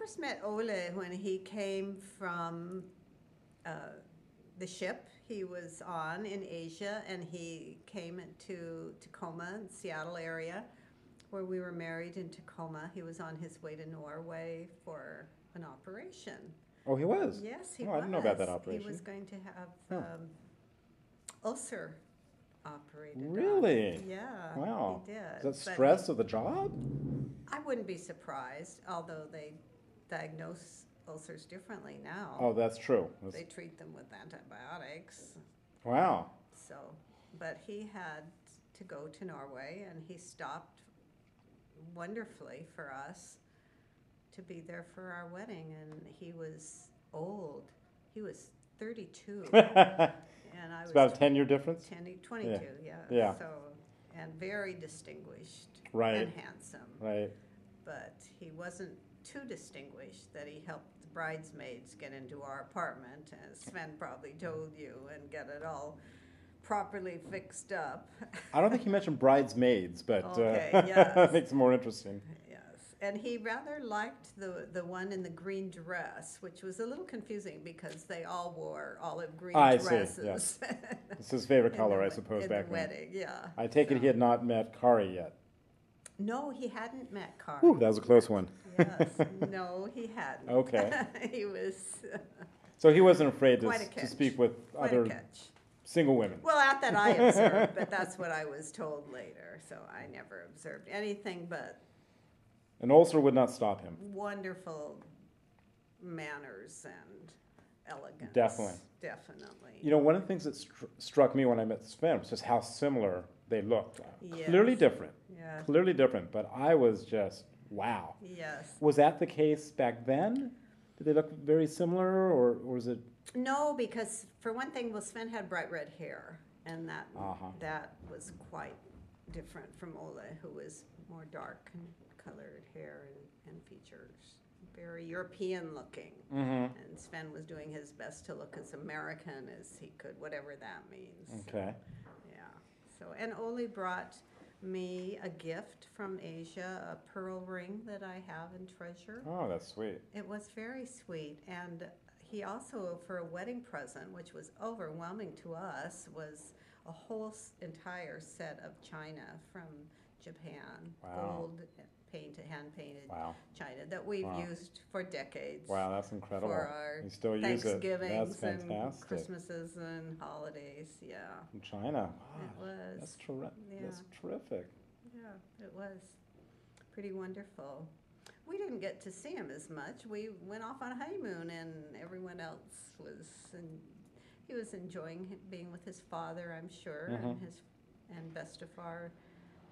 first met Ole when he came from the ship he was on in Asia, and he came to Tacoma, Seattle area, where we were married in Tacoma. He was on his way to Norway for an operation. Oh, he was? Yes, he Oh, was. I didn't know about that He operation. was going to have Oh. ulcer operated on. Really? Yeah, Wow. he did. Is that But stress of the job? I wouldn't be surprised, although they diagnose ulcers differently now. Oh, that's true. They treat them with antibiotics. Wow. So, but he had to go to Norway, and he stopped wonderfully for us to be there for our wedding. And he was old. He was 32, and I It's was about a 10-year difference? 22. Yeah. Yeah. So, and very distinguished Right. and handsome. Right. But he wasn't too distinguished that he helped the bridesmaids get into our apartment, as Sven probably told you, and get it all properly fixed up. I don't think he mentioned bridesmaids, but Okay, that yes. makes it more interesting. Yes, and he rather liked the one in the green dress, which was a little confusing because they all wore olive green I see, dresses. yes. It's his favorite in color, the I we- suppose, in back the then. wedding, yeah. I take it he had not met Kari yet. No, he hadn't met Carl. Ooh, that was a close one. Yes, no, he hadn't. Okay. He was So he wasn't afraid Quite a to catch. speak with quite other a catch. single women. Well, not that I observed, but that's what I was told later. So I never observed anything but An ulcer would not stop him. wonderful manners and elegance. Definitely. Definitely. You know, one of the things that struck me when I met Sven was just how similar they looked. Yes. Clearly different. Yeah. Clearly different, but I was just, wow. Yes. Was that the case back then? Did they look very similar, or was it? No, because for one thing, well, Sven had bright red hair, and Uh-huh. that was quite different from Ole, who was more dark and colored hair and features. Very European looking. Mm-hmm. And Sven was doing his best to look as American as he could, whatever that means. Okay. Yeah. So, and Ole brought me a gift from Asia, a pearl ring that I have and treasure. Oh, that's sweet. It was very sweet. And he also, for a wedding present, which was overwhelming to us, was a whole entire set of china from Japan. Wow. Gold painted, hand-painted Wow. china that we've Wow. used for decades. Wow, that's incredible. For our You still use it. That's Thanksgivings and fantastic. Christmases and holidays, yeah. From China. It Wow, was. that's Yeah. That's terrific. Yeah, it was pretty wonderful. We didn't get to see him as much. We went off on a honeymoon, and everyone else was, and he was enjoying being with his father, I'm sure, Mhm. and Bestafar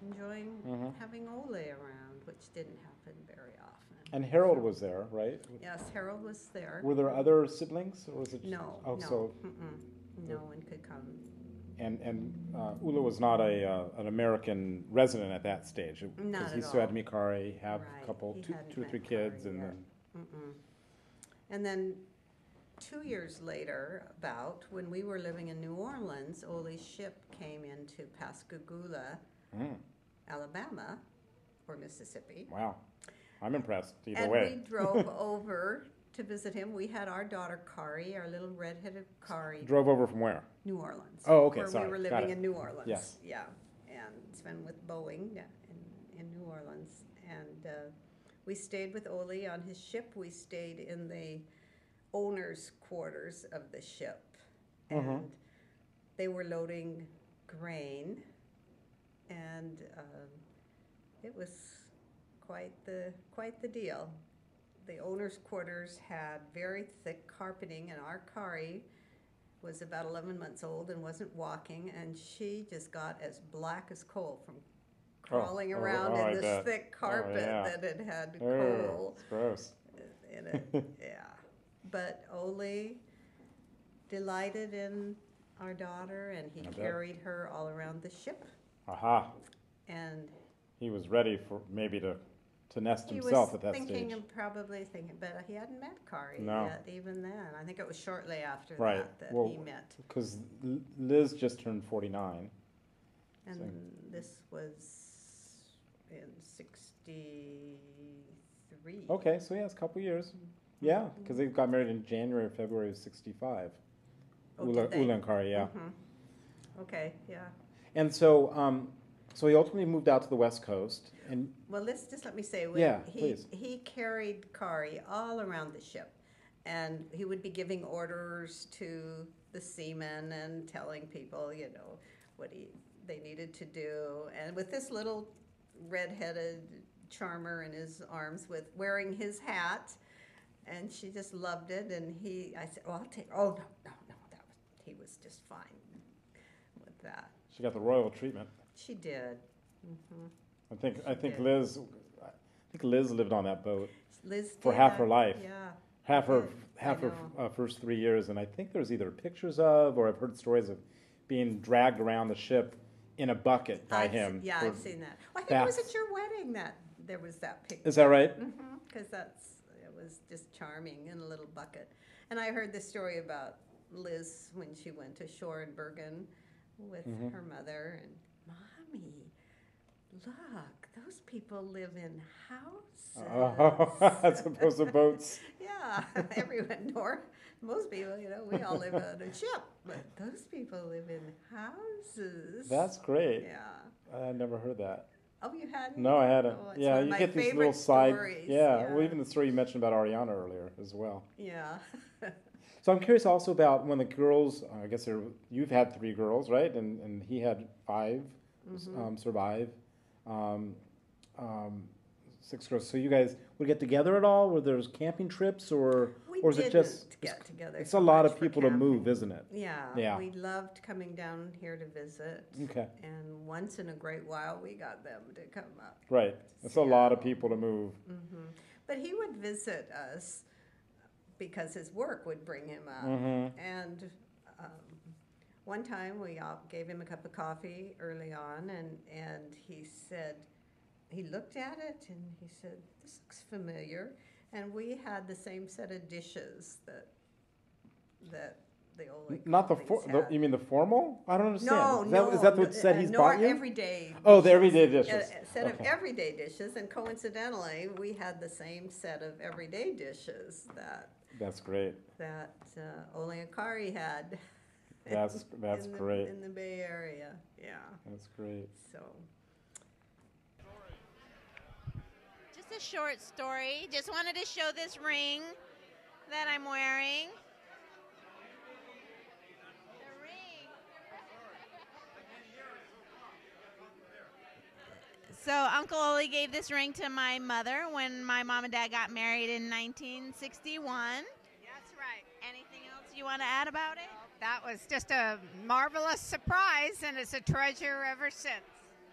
enjoying Mhm. having Ole around, which didn't happen very often. And Harold was there, right? Yes, Harold was there. Were there other siblings, or was it? No, Oh, no, so no one could come. and Ula was not an American resident at that stage. Not Because he at still had all. Mikari, have Right, a couple, he two hadn't or met three kids, Kari and yet. then And then 2 years later, about when we were living in New Orleans, Ole's ship came into Pascagoula, Alabama, or Mississippi. wow, I'm impressed either And way. we drove over to visit him. We had our daughter Kari, our little redheaded Kari, Drove over from where? New Orleans. Oh, okay, where sorry, we were got living it. in New Orleans. Yes. Yeah, and Sven with Boeing in New Orleans, and we stayed with Ole on his ship. We stayed in the owner's quarters of the ship, and they were loading grain, and it was quite the deal. The owner's quarters had very thick carpeting, and our Kari was about 11 months old and wasn't walking, and she just got as black as coal from crawling around I in this bet. thick carpet yeah. that had had Oh, coal it's gross. in it. Yeah. But Ole delighted in our daughter, and he I bet. carried her all around the ship, Aha, and he was ready for maybe to nest he himself was at that thinking stage. and probably thinking, but he hadn't met Kari No. yet, even then. I think it was shortly after Right. that Well, he met. Because Liz just turned 49. And so- this was in 63, 63. Okay, so yeah, it's a couple years. Yeah, because they got married in January or February of 65. Oh, did they? Ula and Kari, yeah. Okay, yeah. And so, so he ultimately moved out to the West Coast, and Well, let me say, Yeah, he please. he carried Kari all around the ship, and he would be giving orders to the seamen and telling people, what they needed to do. And with this little red-headed charmer in his arms, with wearing his hat, and she just loved it. And I said, "Well, I'll take." Oh no, he was just fine with that. she got the royal treatment. She did. I think did. Liz lived on that boat Liz for did. half her life. Yeah. half her did. half I her know. first 3 years, and I think there's either pictures of, or I've heard stories of being dragged around the ship in a bucket by him. Yeah, for I've seen that. Well, I think it was baths. at your wedding that there was that picture. Is that right? Because it was just charming in a little bucket. And I heard the story about Liz when she went ashore in Bergen with her mother, and Mommy, look, those people live in houses. As opposed to boats. Yeah, everyone, most people, we all live on a ship, but those people live in houses. That's great. Yeah. I never heard that. Oh, you hadn't? No, I hadn't. Oh, it's Yeah, one of you my get these favorite little side. stories. Yeah, well, even the story you mentioned about Ariana earlier as well. Yeah. So I'm curious also about when the girls. I guess you've had 3 girls, right? And he had 5 survive. Um, 6 girls. So you guys would get together at all? Were there camping trips, or We is it didn't just? get together. It's so a lot much of for people to move, camping. isn't it? Yeah. Yeah. We loved coming down here to visit. Okay. And once in a great while, we got them to come up. Right. It's a lot of Seattle. people to move. But he would visit us because his work would bring him up. And one time we all gave him a cup of coffee early on, and he said, he looked at it and he said, "This looks familiar." And we had the same set of dishes that the old Not you mean the formal? I don't understand. Is that what set he's bought you? Everyday. Oh, the everyday dishes. A set of Okay. everyday dishes, and coincidentally, we had the same set of everyday dishes That's great. that Ole and Kari had. That's great. In the Bay Area, yeah. That's great. Just a short story. Just wanted to show this ring that I'm wearing. The ring. So Uncle Ole gave this ring to my mother when my mom and dad got married in 1961. That's right. Anything else you want to add about it? That was just a marvelous surprise, and it's a treasure ever since.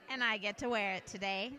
And I get to wear it today.